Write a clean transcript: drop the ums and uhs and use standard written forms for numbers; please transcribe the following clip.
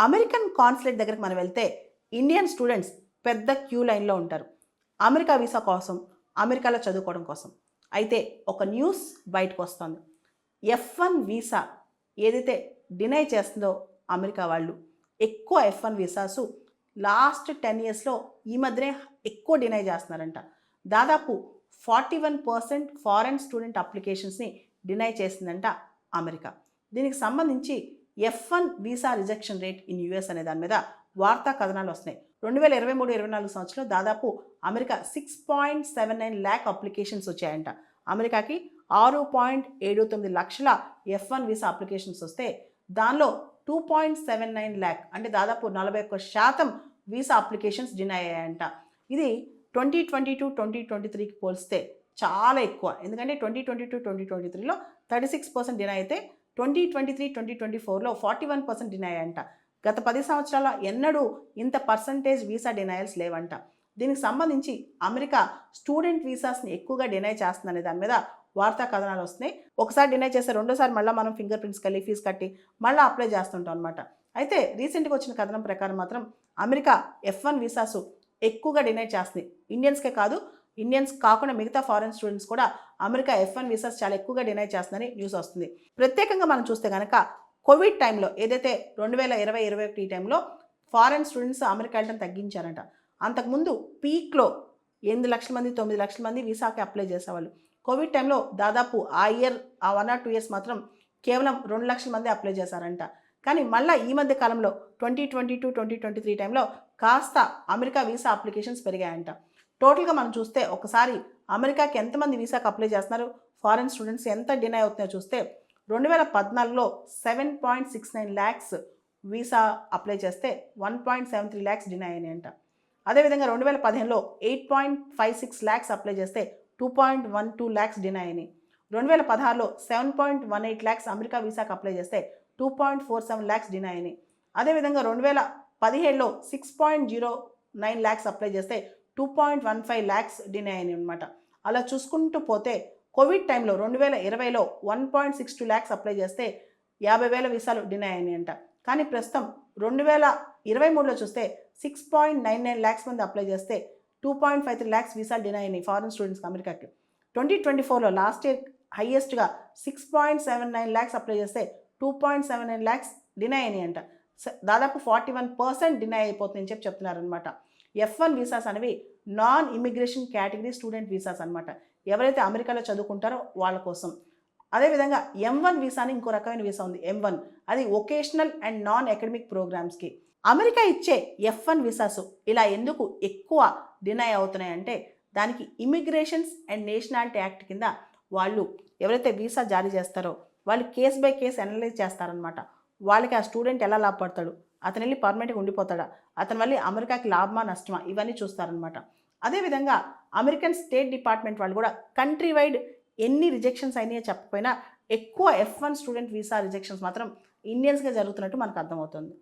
American consulate దగ్గరికి మనం వెళ్తే ఇండియన్ స్టూడెంట్స్ పెద్ద క్యూ లైన్లో ఉంటారు అమెరికా వీసా కోసం, అమెరికాలో చదువుకోవడం కోసం. అయితే ఒక న్యూస్ బయటకు వస్తుంది. F1 వీసా ఏదైతే డినై చేస్తుందో అమెరికా వాళ్ళు, ఎక్కువ F1 వీసాసు లాస్ట్ 10 ఇయర్స్లో ఈ మధ్యనే ఎక్కువ డినై చేస్తున్నారంట. దాదాపు 41% ఫారెన్ స్టూడెంట్ అప్లికేషన్స్ని డినై చేసిందంట అమెరికా. దీనికి సంబంధించి F1 visa rejection rate in US అనే దాని మీద వార్తా కథనాలు వస్తున్నాయి. 2023-24 సంవత్సరంలో దాదాపు అమెరికా 6.79 ల్యాక్ అప్లికేషన్స్ వచ్చాయంట. అమెరికాకి 6.79 లక్షల F1 వీసా అప్లికేషన్స్ వస్తే దానిలో 2.79 ల్యాక్ అంటే దాదాపు 41% వీసా అప్లికేషన్స్ డినై అయ్యాయంట. ఇది 2022-2023కి పోలిస్తే చాలా ఎక్కువ. ఎందుకంటే 2022-2023లో 36% డినై అయితే 2023-2024లో 41% డినై అయ్యాయంట. గత 10 సంవత్సరాల ఎన్నడూ ఇంత పర్సంటేజ్ వీసా డినయల్స్ లేవంట. దీనికి సంబంధించి అమెరికా స్టూడెంట్ వీసాస్ని ఎక్కువగా డినై చేస్తుందనే దాని మీద వార్తా కథనాలు వస్తున్నాయి. ఒకసారి డినై చేస్తే రెండోసారి మళ్ళీ మనం ఫింగర్ ప్రింట్స్ కలిగి ఫీజు కట్టి మళ్ళీ అప్లై చేస్తుంటాం అనమాట. అయితే రీసెంట్గా వచ్చిన కథనం ప్రకారం మాత్రం అమెరికా F1 వీసాసు ఎక్కువగా డినై చేస్తుంది. ఇండియన్స్కే కాదు, ఇండియన్స్ కాకుండా మిగతా ఫారెన్ స్టూడెంట్స్ కూడా అమెరికా F1 వీసాస్ చాలా ఎక్కువగా డినై చేస్తుందని న్యూస్ వస్తుంది. ప్రత్యేకంగా మనం చూస్తే కనుక కోవిడ్ టైంలో ఏదైతే 2020-21 టైంలో ఫారెన్ స్టూడెంట్స్ అమెరికా వెళ్ళడం తగ్గించారంట. అంతకుముందు పీక్లో 8 లక్షల మంది 9 లక్షల మంది వీసాకి అప్లై చేసేవాళ్ళు. కోవిడ్ టైంలో దాదాపు ఆ 1 or 2 ఇయర్స్ మాత్రం కేవలం 2 లక్షల మంది అప్లై చేశారంట. కానీ మళ్ళీ ఈ మధ్య కాలంలో 2022-2023 టైంలో కాస్త అమెరికా వీసా అప్లికేషన్స్ పెరిగాయంట. టోటల్గా మనం చూస్తే ఒకసారి అమెరికాకి ఎంతమంది వీసాకి అప్లై చేస్తున్నారు, ఫారెన్ స్టూడెంట్స్ ఎంత డినై అవుతున్నాయో చూస్తే 2014లో 7.69 ల్యాక్స్ వీసా అప్లై చేస్తే 1.73 ల్యాక్స్ డినై అయినాయంట. అదేవిధంగా 2015లో 8.56 ల్యాక్స్ అప్లై చేస్తే 2.12 ల్యాక్స్ డినై అయినాయి. 2016లో 7.18 ల్యాక్స్ అమెరికా వీసాకి అప్లై చేస్తే 2.47 ల్యాక్స్ డినై అయినాయి. అదేవిధంగా 2017లో 6.09 ల్యాక్స్ అప్లై చేస్తే 2.15 ల్యాక్స్ డినై అయినాయి అనమాట. అలా చూసుకుంటూ పోతే కోవిడ్ టైంలో 2020లో 1.62 ల్యాక్స్ అప్లై చేస్తే 50,000 వీసాలు డినై అయినాయంట. కానీ ప్రస్తుతం 2023లో చూస్తే 6.99 ల్యాక్స్ మంది అప్లై చేస్తే 2.53 ల్యాక్స్ వీసాలు డినై అయినాయి ఫారెన్ స్టూడెంట్స్కి అమెరికాకి. 2024లో లాస్ట్ ఇయర్ హైయెస్ట్గా 6.79 ల్యాక్స్ అప్లై చేస్తే 2.79 ల్యాక్స్ డినై అయినాయంట. దాదాపు 41% డినై అయిపోతుందని చెప్తున్నారనమాట. F1 వీసాస్ అనేవి non immigration category student visas అనమాట. ఎవరైతే అమెరికాలో చదువుకుంటారో వాళ్ళ కోసం. అదేవిధంగా M1 వీసా అని ఇంకో రకమైన వీసా ఉంది. M1 అది వొకేషనల్ అండ్ నాన్ అకాడమిక్ ప్రోగ్రామ్స్కి. అమెరికా ఇచ్చే F1 వీసాసు ఇలా ఎందుకు ఎక్కువ డినై అవుతున్నాయంటే దానికి ఇమిగ్రేషన్స్ అండ్ నేషనాలిటీ యాక్ట్ కింద వాళ్ళు ఎవరైతే వీసా జారీ చేస్తారో వాళ్ళు కేస్ బై కేస్ అనలైజ్ చేస్తారనమాట. వాళ్ళకి ఆ స్టూడెంట్ ఎలా లాభపడతాడు, అతను వెళ్ళి పర్మనెంట్గా ఉండిపోతాడా, అతను మళ్ళీ అమెరికాకి లాభమా నష్టమా ఇవన్నీ చూస్తారనమాట. అదేవిధంగా అమెరికన్ స్టేట్ డిపార్ట్మెంట్ వాళ్ళు కూడా కంట్రీ వైడ్ ఎన్ని రిజెక్షన్స్ అయినాయో చెప్పకపోయినా ఎక్కువ F1 స్టూడెంట్ వీసా రిజెక్షన్స్ మాత్రం ఇండియన్స్గా జరుగుతున్నట్టు మనకు అర్థమవుతుంది.